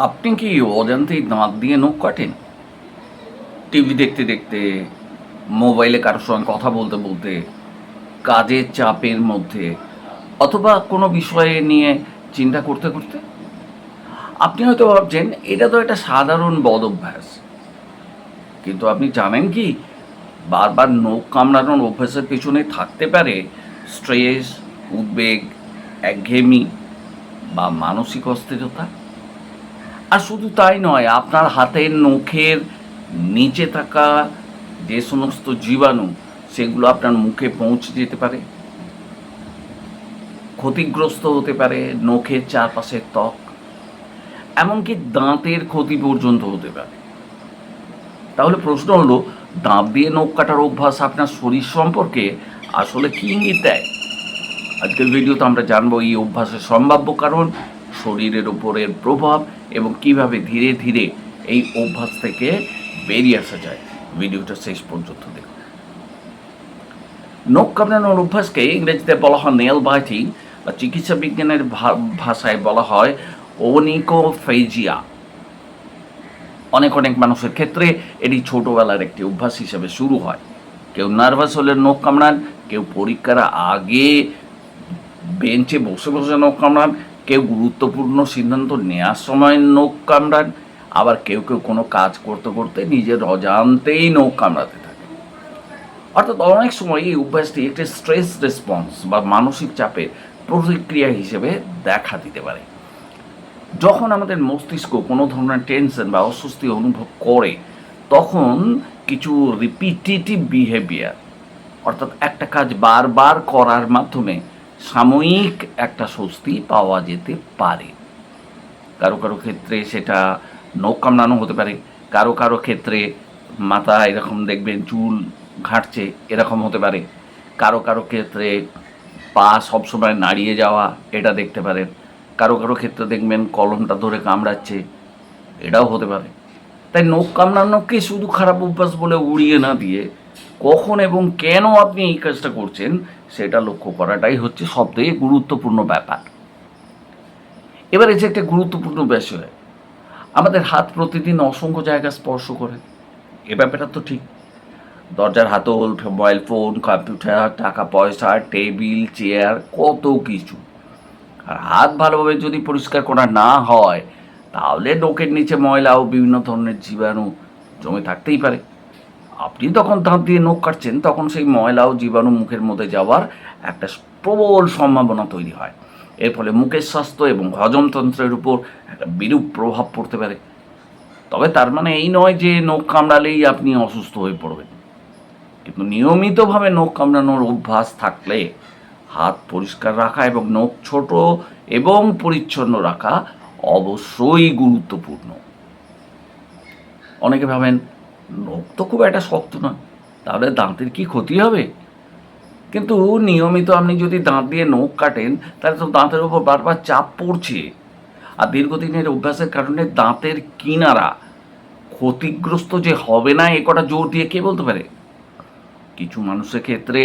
আপনি কি অজান্তেই দাঁত দিয়ে নখ কাটেন? টিভি দেখতে দেখতে, মোবাইলে কারোর সঙ্গে কথা বলতে বলতে, কাজের চাপের মধ্যে, অথবা কোনো বিষয়ে নিয়ে চিন্তা করতে করতে? আপনি হয়তো ভাবছেন এটা তো একটা সাধারণ বদ অভ্যাস, কিন্তু আপনি জানেন কি বারবার নখ কামড়ানোর অভ্যাসের পেছনে থাকতে পারে স্ট্রেস, উদ্বেগ, একঘেয়েমি বা মানসিক অস্থিরতা। আর শুধু তাই নয়, আপনার হাতের নখের নিচে থাকা যে সমস্ত জীবাণু, সেগুলো আপনার মুখে পৌঁছে যেতে পারে। ক্ষতিগ্রস্ত হতে পারে নখের চারপাশের ত্বক, এমনকি দাঁতের ক্ষতি পর্যন্ত হতে পারে। তাহলে প্রশ্ন হলো, দাঁত দিয়ে নখ কাটার অভ্যাস আপনার শরীর সম্পর্কে আসলে কী ইঙ্গিত দেয়? আজকের ভিডিওতে আমরা জানবো এই অভ্যাসের সম্ভাব্য কারণ, শরীরের উপরের প্রভাব এবং কিভাবে ধীরে ধীরে এই অভ্যাস থেকে বেরিয়ে আসা যায়। ভিডিওটা শেষ পর্যন্ত দেখুন। নখ কামড়ানোর অভ্যাসকে ইংরেজিতে বলা হয় নেল বাইটিং, বা চিকিৎসা বিজ্ঞানের ভাষায় বলা হয় ওনিকোফেজিয়া। অনেক অনেক মানুষের ক্ষেত্রে এটি ছোটোবেলার একটি অভ্যাস হিসেবে শুরু হয়। কেউ নার্ভাস হলে নখ কামড়ান, কেউ পরীক্ষার আগে বেঞ্চে বসে বসে নখ কামড়ান, কেউ গুরুত্বপূর্ণ সিদ্ধান্ত নেওয়ার সময় নখ কামড়ান, আবার কেউ কেউ কোনো কাজ করতে করতে নিজের অজান্তেই নখ কামড়াতে থাকে। অর্থাৎ অনেক সময় এই অভ্যাসটি একটি স্ট্রেস রেসপন্স বা মানসিক চাপের প্রতিক্রিয়া হিসেবে দেখা দিতে পারে। যখন আমাদের মস্তিষ্ক কোনো ধরনের টেনশন বা অস্বস্তি অনুভব করে, তখন কিছু রিপিটেটিভ বিহেভিয়ার, অর্থাৎ একটা কাজ বারবার করার মাধ্যমে সাময়িক একটা স্বস্তি পাওয়া যেতে পারে। কারো কারো ক্ষেত্রে সেটা নখ কামড়ানো হতে পারে, কারো কারো ক্ষেত্রে মাথা এরকম দেখবেন চুল ঘাঁটছে, এরকম হতে পারে। কারো কারো ক্ষেত্রে পা সবসময় নাড়িয়ে যাওয়া, এটা দেখতে পারেন। কারো কারো ক্ষেত্রে দেখবেন কলমটা ধরে কামড়াচ্ছে, এটাও হতে পারে। তাই নখ কামড়ানোকে শুধু খারাপ অভ্যাস বলে উড়িয়ে না দিয়ে, কখন এবং কেন আপনি এই কাজটা করছেন সেটা লক্ষ্য করাটাই হচ্ছে সবথেকে গুরুত্বপূর্ণ ব্যাপার। এবার এই যে একটা গুরুত্বপূর্ণ বিষয়, আমাদের হাত প্রতিদিন অসংখ্য জায়গা স্পর্শ করে, এ ব্যাপারটা তো ঠিক। দরজার হাতল, মোবাইল ফোন, কম্পিউটার, টাকা পয়সা, টেবিল, চেয়ার, কত কিছু। আর হাত ভালোভাবে যদি পরিষ্কার করা না হয়, তাহলে নখের নিচে ময়লা ও বিভিন্ন ধরনের জীবাণু জমে থাকতেই পারে। আপনি তখন দাঁত দিয়ে নখ কাটছেন, তখন সেই ময়লা ও জীবাণু মুখের মধ্যে যাওয়ার একটা প্রবল সম্ভাবনা তৈরি হয়। এর ফলে মুখের স্বাস্থ্য এবং হজমতন্ত্রের উপর একটা বিরূপ প্রভাব পড়তে পারে। তবে তার মানে এই নয় যে নখ কামড়ালেই আপনি অসুস্থ হয়ে পড়বেন। কিন্তু নিয়মিতভাবে নখ কামড়ানোর অভ্যাস থাকলে হাত পরিষ্কার রাখা এবং নখ ছোট এবং পরিচ্ছন্ন রাখা অবশ্যই গুরুত্বপূর্ণ। অনেকে ভাবেন নখ তো খুব একটা শক্ত না, তাহলে দাঁতের কি ক্ষতি হবে? কিন্তু নিয়মিত আপনি যদি দাঁত দিয়ে নখ কাটেন, তাহলে তো দাঁতের উপর বারবার চাপ পড়ছে। আর দীর্ঘদিনের অভ্যাসের কারণে দাঁতের কিনারা ক্ষতিগ্রস্ত যে হবে না, এ কটা জোর দিয়ে কে বলতে পারে? কিছু মানুষের ক্ষেত্রে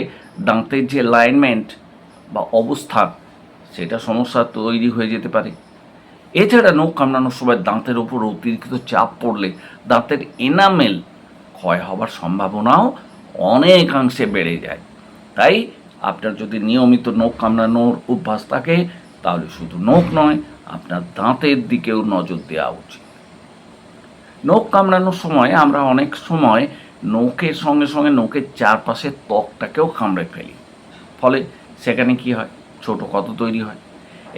দাঁতের যে অ্যালাইনমেন্ট বা অবস্থান, সেটা সমস্যা তৈরি হয়ে যেতে পারে। এছাড়া নখ কামড়ানোর সময় দাঁতের ওপর অতিরিক্ত চাপ পড়লে দাঁতের এনামেল ক্ষয় হবার সম্ভাবনাও অনেকাংশে বেড়ে যায়। তাই আপনার যদি নিয়মিত নখ কামড়ানোর অভ্যাস থাকে, তাহলে শুধু নখ নয়, আপনার দাঁতের দিকেও নজর দেওয়া উচিত। নখ কামড়ানোর সময় আমরা অনেক সময় নখের সঙ্গে সঙ্গে নখের চারপাশের ত্বকটাকেও কামড়ে ফেলি। ফলে সেখানে কি হয়, ছোট ক্ষত তৈরি হয়।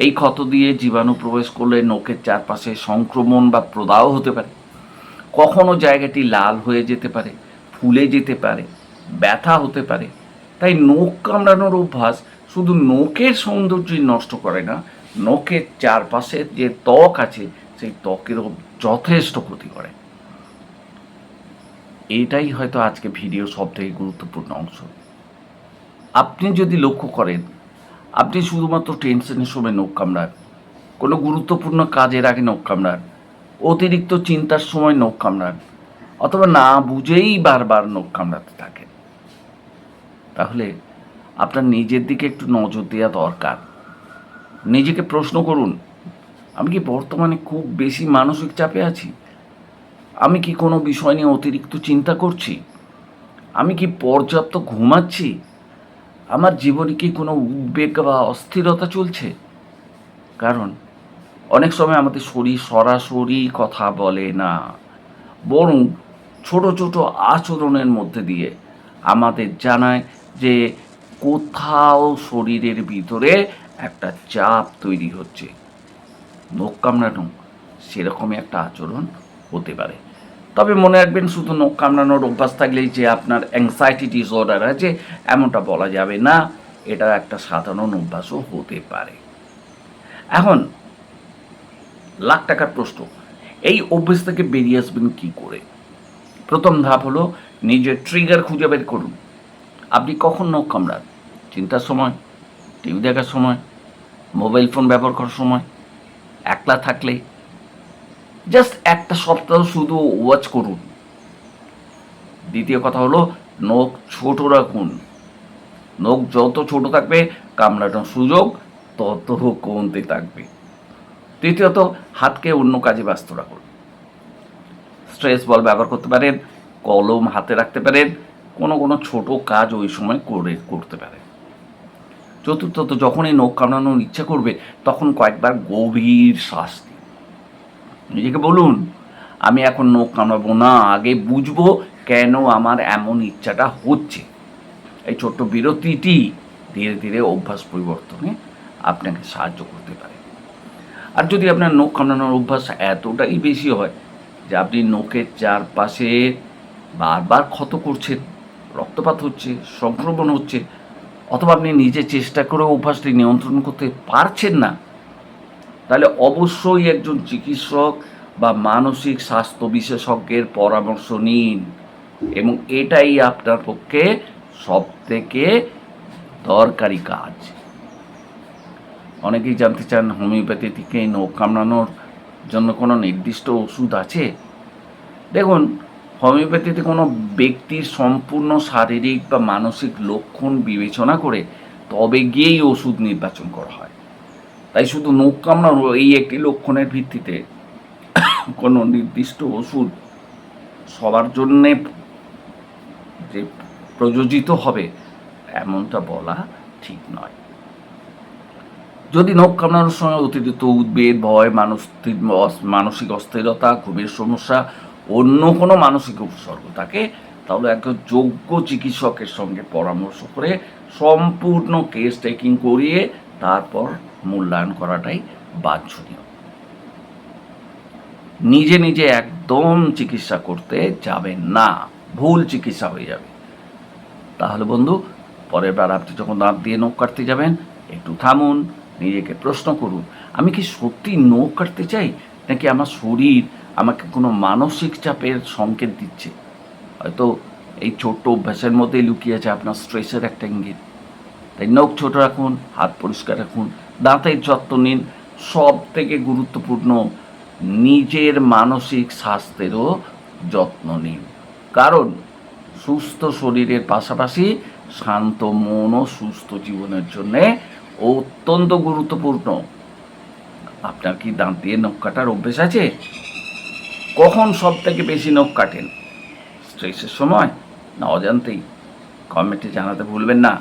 এই ক্ষত দিয়ে জীবাণু প্রবেশ করলে নখের চারপাশে সংক্রমণ বা প্রদাহ হতে পারে। কখনো জায়গাটি লাল হয়ে যেতে পারে, ফুলে যেতে পারে, ব্যথা হতে পারে। তাই নখ কামড়ানোর অভ্যাস শুধু নখের সৌন্দর্যই নষ্ট করে না, নখের চারপাশের যে ত্বক আছে সেই ত্বকেরও যথেষ্ট ক্ষতি করে। এটাই হয়তো আজকে ভিডিও সবথেকে গুরুত্বপূর্ণ অংশ। আপনি যদি লক্ষ্য করেন আপনি শুধুমাত্র টেনশনের সময় নখ কামড়ান, কোনো গুরুত্বপূর্ণ কাজের আগে নখ কামড়ান, অতিরিক্ত চিন্তার সময় নখ কামড়ান, অথবা না বুঝেই বারবার নখ কামড়াতে থাকেন, তাহলে আপনার নিজের দিকে একটু নজর দেওয়া দরকার। নিজেকে প্রশ্ন করুন, আমি কি বর্তমানে খুব বেশি মানসিক চাপে আছি? আমি কি কোনো বিষয় নিয়ে অতিরিক্ত চিন্তা করছি? আমি কি পর্যাপ্ত ঘুমাচ্ছি? আমার জীবনে কি কোনো উদ্বেগ বা অস্থিরতা চলছে? কারণ অনেক সময় আমাদের শরীর সরাসরি কথা বলে না, বরং ছোট ছোট আচরণের মধ্যে দিয়ে আমাদের জানায় যে কোথাও শরীরের ভিতরে একটা চাপ তৈরি হচ্ছে। নখ কামড়ানো সেরকমই একটা আচরণ হতে পারে। তবে মনে রাখবেন, শুধু নখ কামড়ানোর অভ্যাস থাকলেই যে আপনার অ্যাংজাইটি ডিসঅর্ডার আছে এমনটা বলা যাবে না। এটা একটা সাধারণ অভ্যাসও হতে পারে। এখন লাখ টাকার প্রশ্ন, এই অভ্যাস থেকে বেরিয়ে আসবেন কী করে? প্রথম ধাপ হলো নিজের ট্রিগার খুঁজে বের করুন। আপনি কখন নখ কামড়ান? চিন্তার সময়, টিভি দেখার সময়, মোবাইল ফোন ব্যবহার করার সময়, একলা থাকলে? জাস্ট একটা সপ্তাহ শুধু ওয়াচ করুন। দ্বিতীয় কথা হলো নখ ছোট রাখুন। নখ যত ছোট থাকবে কামড়ানোর সুযোগ তত কমতে থাকবে। তৃতীয়ত, হাতকে অন্য কাজে ব্যস্ত রাখুন। স্ট্রেস বল ব্যবহার করতে পারেন, কলম হাতে রাখতে পারেন, কোনো ছোট কাজ ওই সময় করতে পারেন। চতুর্থত, যখনই নখ কামড়ানোর ইচ্ছা করবে তখন কয়েকবার গভীর শ্বাস নিন। নিজেকে বলুন, আমি এখন নখ কামড়াবো না, আগে বুঝবো কেন আমার এমন ইচ্ছাটা হচ্ছে। এই ছোট্ট বিরতিটি ধীরে ধীরে অভ্যাস পরিবর্তনে আপনাকে সাহায্য করতে পারে। আর যদি আপনার নখ কামড়ানোর অভ্যাস এতটাই বেশি হয় যে আপনি নখের চারপাশে বারবার ক্ষত করছেন, রক্তপাত হচ্ছে, সংক্রমণ হচ্ছে, অথবা আপনি নিজে চেষ্টা করে অভ্যাসটি নিয়ন্ত্রণ করতে পারছেন না, তাহলে অবশ্যই একজন চিকিৎসক বা মানসিক স্বাস্থ্য বিশেষজ্ঞের পরামর্শ নিন, এবং এটাই আপনার পক্ষে সবথেকে দরকারি কাজ। অনেকেই জানতে চান হোমিওপ্যাথি থেকে নখ কামড়ানোর জন্য কোনো নির্দিষ্ট ওষুধ আছে? দেখুন, হোমিওপ্যাথিতে কোনো ব্যক্তির সম্পূর্ণ শারীরিক বা মানসিক লক্ষণ বিবেচনা করে তবে গিয়েই ওষুধ নির্বাচন করা হয়। তাই শুধু নখ কামড়ানো এই একটি লক্ষণের ভিত্তিতে কোনো নির্দিষ্ট ওষুধ সবার জন্যে যে প্রযোজিত হবে এমনটা বলা ঠিক নয়। যদি নখ কামড়ানোর সময় অতিরিক্ত উদ্বেগ, ভয়, মানসিক অস্থিরতা, ঘুমের সমস্যা, অন্য কোনো মানসিক উপসর্গ থাকে, তাহলে একজন যোগ্য চিকিৎসকের সঙ্গে পরামর্শ করে সম্পূর্ণ কেস টেকিং করিয়ে তারপর মূল্যায়ন করাটাই বাঞ্ছনীয়। নিজে নিজে একদম চিকিৎসা করতে যাবেন না, ভুল চিকিৎসা হয়ে যাবে। তাহলে বন্ধু, পরের বার আপনি যখন দাঁত দিয়ে নখ কাটতে যাবেন একটু থামুন, নিজেকে প্রশ্ন করুন, আমি কি সত্যি নখ কাটতে চাই, নাকি আমার শরীর আমাকে কোনো মানসিক চাপের সংকেত দিচ্ছে? হয়তো এই ছোট্ট অভ্যাসের মধ্যেই লুকিয়ে আছে আপনার স্ট্রেসের একটা ইঙ্গিত। তাই নখ ছোট রাখুন, হাত পরিষ্কার রাখুন, দাঁতের যত্ন নিন, সব থেকে গুরুত্বপূর্ণ নিজের মানসিক স্বাস্থ্যেরও যত্ন নিন। কারণ সুস্থ শরীরের পাশাপাশি শান্ত মন ও সুস্থ জীবনের জন্যে অত্যন্ত গুরুত্বপূর্ণ। আপনার কি দাঁত দিয়ে নখ কাটার অভ্যেস আছে? কখন সব থেকে বেশি নখ কাটেন? স্ট্রেসের সময় না অজান্তেই? কমেন্টে জানাতে ভুলবেন না।